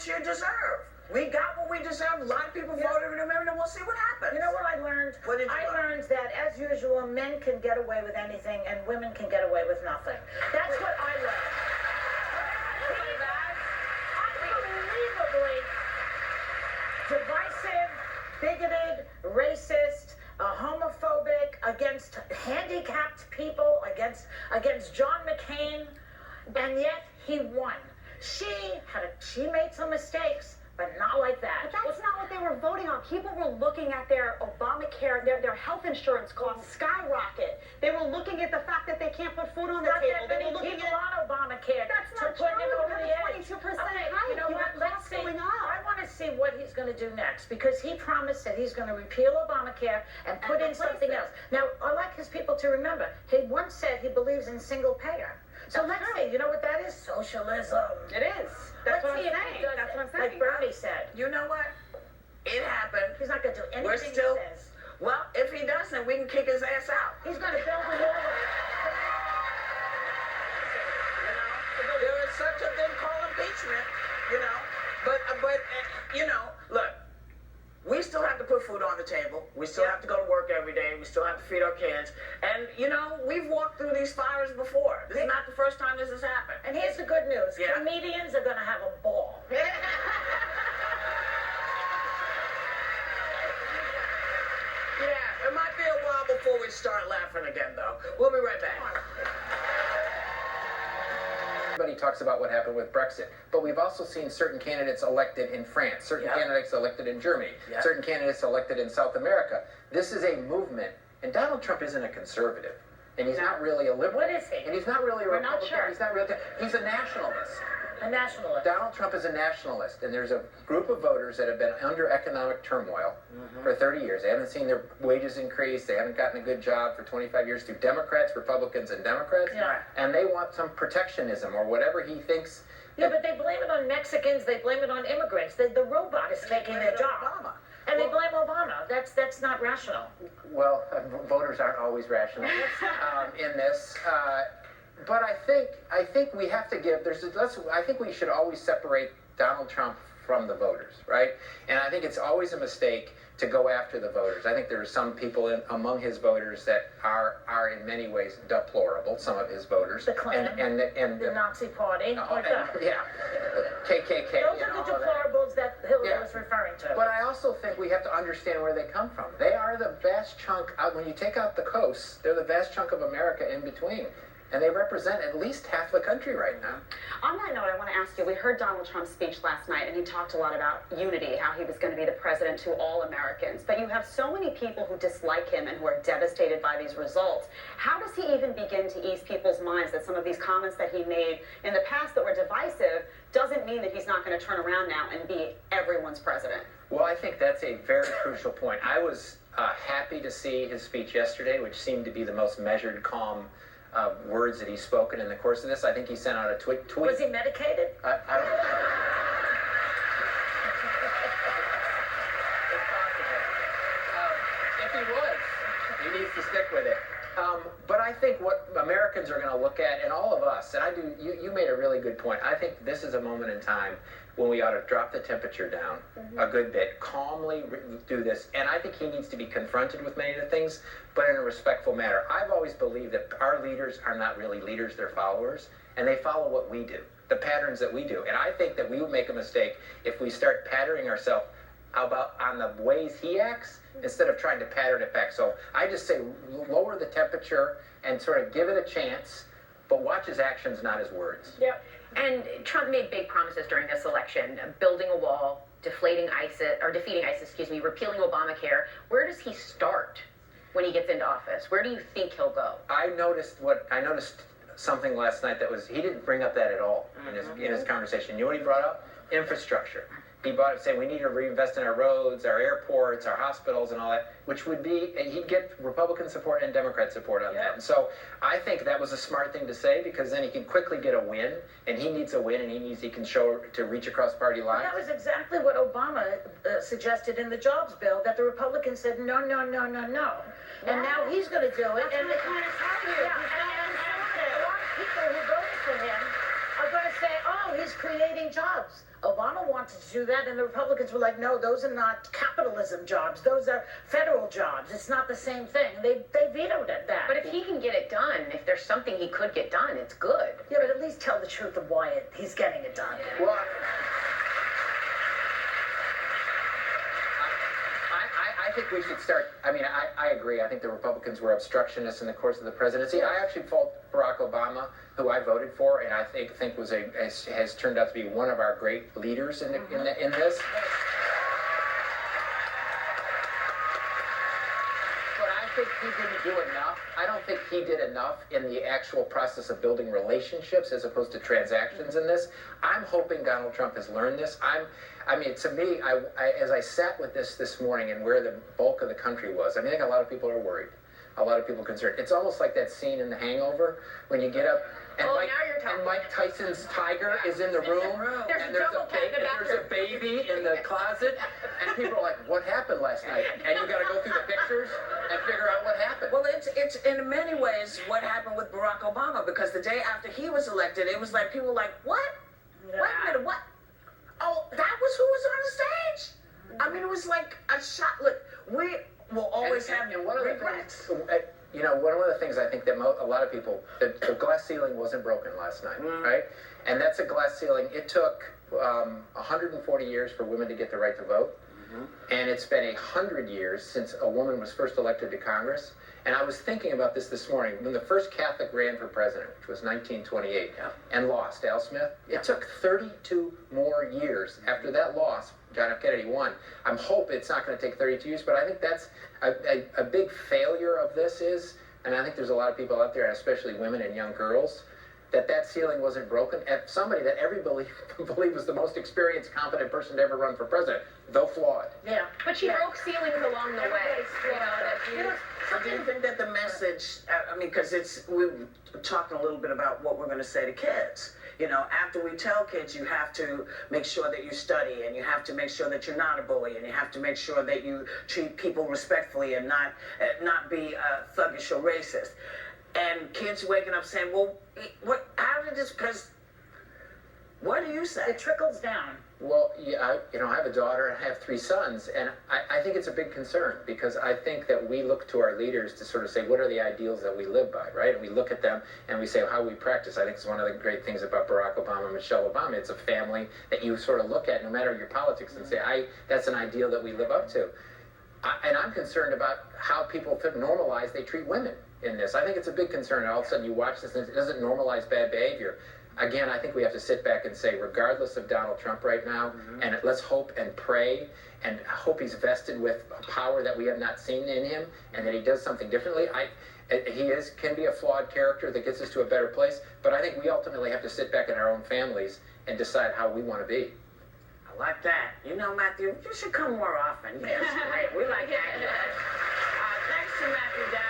you deserve. We got what we deserve. A lot of people voted in America, and we'll see what happens. You know what I learned? What did you learned that, as usual, men can get away with anything, and women can get away with nothing. That's what I learned. Unbelievably divisive, bigoted, racist, homophobic, against handicapped people, against John McCain, and yet he won. She made some mistakes, but not like that. But that's not what they were voting on. People were looking at their Obamacare, their health insurance costs skyrocket. They were looking at the fact that they can't put food on the table. They were looking at Obamacare. That's not to put true. it over the edge. 22% Okay, hike. you know what? Let's see. I want to see what he's going to do next, because he promised that he's going to repeal Obamacare and put in something else. Now, I like his people to remember, he once said he believes in single payer. So let's see. You know what that is? Socialism. It is. That's what I'm saying. That's what I'm saying. Like Bernie said. You know what? It happened. He's not going to do anything We're still, he says. well, if he doesn't, we can kick his ass out. He's going to build a wall. There is such a thing called impeachment, you know. But you know, look, we still have to put food on the table. We still have to go to work every day. We still have to feed our kids. And, you know, we've walked through these fires before. This is not the first time this has happened. And here's the good news. Yeah. Comedians are going to have a ball. Yeah, it might be a while before we start laughing again, though. We'll be right back. Everybody talks about what happened with Brexit, but we've also seen certain candidates elected in France, certain candidates elected in Germany, certain candidates elected in South America. This is a movement, and Donald Trump isn't a conservative, and he's not really a liberal. What is he? And he's not really a Republican. Not sure. He's not really. He's a nationalist. A nationalist. Donald Trump is a nationalist, and there's a group of voters that have been under economic turmoil for 30 years. They haven't seen their wages increase. They haven't gotten a good job for 25 years through Democrats, Republicans, and Democrats. Yeah. And they want some protectionism or whatever he thinks. Yeah, but they blame it on Mexicans. They blame it on immigrants. The robot is taking their job. Obama. And they blame Obama. That's not rational. Well, voters aren't always rational in this. But I think we have to give. I think we should always separate Donald Trump from the voters, right? And I think it's always a mistake to go after the voters. I think there are some people among his voters that are in many ways deplorable. Some of his voters, The Klan, and the Nazi Party, like that. yeah, KKK. Those are the deplorables that Hillary was referring to. But I also think we have to understand where they come from. They are the vast chunk. When you take out the coasts, they're the vast chunk of America in between. And they represent at least half the country right now. On that note, I want to ask you, we heard Donald Trump's speech last night, and he talked a lot about unity, how he was going to be the president to all Americans. But you have so many people who dislike him and who are devastated by these results. How does he even begin to ease people's minds that some of these comments that he made in the past that were divisive doesn't mean that he's not going to turn around now and be everyone's president? Well, I think that's a very crucial point. I was happy to see his speech yesterday, which seemed to be the most measured, calm words that he's spoken in the course of this. I think he sent out a tweet. Was he medicated? I don't know. If he was, he needs to stick with it. But I think what Americans are going to look at, and all of us, and you made a really good point. I think this is a moment in time when we ought to drop the temperature down a good bit, calmly do this. And I think he needs to be confronted with many of the things, but in a respectful manner. I've always believed that our leaders are not really leaders, they're followers, and they follow what we do, the patterns that we do. And I think that we would make a mistake if we start patterning ourselves on the ways he acts instead of trying to pattern it back. So I just say lower the temperature and sort of give it a chance, but watch his actions, not his words. Yeah. And Trump made big promises during this election, building a wall, defeating ISIS, repealing Obamacare. Where does he start when he gets into office? Where do you think he'll go? I noticed something last night that was, he didn't bring up that at all in his conversation. You know what he brought up? Infrastructure. He brought up saying we need to reinvest in our roads, our airports, our hospitals, and all that, which would be, and he'd get Republican support and Democrat support on that. And so I think that was a smart thing to say, because then he can quickly get a win, and he needs a win, and he can show to reach across party lines. Well, that was exactly what Obama suggested in the jobs bill, that the Republicans said no, no, no, no, no. And now he's going to do it. And the kind of a lot of people who voted for him are going to say, oh, he's creating jobs. Obama wanted do that. And the Republicans were like, no, those are not capitalism jobs. Those are federal jobs. It's not the same thing. They vetoed it, that. But if he can get it done, if there's something he could get done, it's good. Yeah, but at least tell the truth of why he's getting it done. Well, I think we should start. I mean, I agree. I think the Republicans were obstructionists in the course of the presidency. I actually fault Barack Obama, who I voted for, and I think has turned out to be one of our great leaders in this. But I think he didn't do enough. I don't think he did enough in the actual process of building relationships as opposed to transactions in this. I'm hoping Donald Trump has learned this. I mean, to me, as I sat with this morning and where the bulk of the country was, I mean, I think a lot of people are worried. A lot of people are concerned. It's almost like that scene in The Hangover when you get up and, Mike Tyson's tiger is in the room, and there's a baby in the closet, and people are like, what happened last night? And you got to go through the pictures and figure out what happened. Well, it's in many ways what happened with Barack Obama, because the day after he was elected, it was like people were like, what? Yeah. Wait a minute, what? Oh, that was who was on the stage. I mean, it was like a shot. Look, we will always have one of the regrets. things, one of the things I think that a lot of people, the glass ceiling wasn't broken last night, right? And that's a glass ceiling. It took 140 years for women to get the right to vote. And it's been 100 years since a woman was first elected to Congress. And I was thinking about this morning. When the first Catholic ran for president, which was 1928, and lost, Al Smith, it took 32 more years after that loss. John F. Kennedy won. I hope it's not going to take 32 years, but I think that's a big failure of this is, and I think there's a lot of people out there, and especially women and young girls, that ceiling wasn't broken. And somebody that everybody believed was the most experienced, competent person to ever run for president, though flawed. Yeah. But she broke ceilings along the way. So do you think that the message, I mean, because we're talking a little bit about what we're going to say to kids. You know, after we tell kids you have to make sure that you study, and you have to make sure that you're not a bully, and you have to make sure that you treat people respectfully and not be thuggish or racist. And kids waking up saying, well, how did this, because what do you say? It trickles down. Well, yeah, I have a daughter and I have 3 sons, and I think it's a big concern, because I think that we look to our leaders to sort of say, what are the ideals that we live by, right? And we look at them and we say, how we practice. I think it's one of the great things about Barack Obama and Michelle Obama. It's a family that you sort of look at, no matter your politics, and say, that's an ideal that we live up to. And I'm concerned about how people normalize, they treat women in this. I think it's a big concern. And all of a sudden you watch this and it doesn't normalize bad behavior. Again, I think we have to sit back and say, regardless of Donald Trump right now, and let's hope and pray and hope he's vested with a power that we have not seen in him, and that he does something differently. He can be a flawed character that gets us to a better place, but I think we ultimately have to sit back in our own families and decide how we want to be. I like that. You know, Matthew, you should come more often. Yes, great. We like that. Thanks to Matthew Dowd.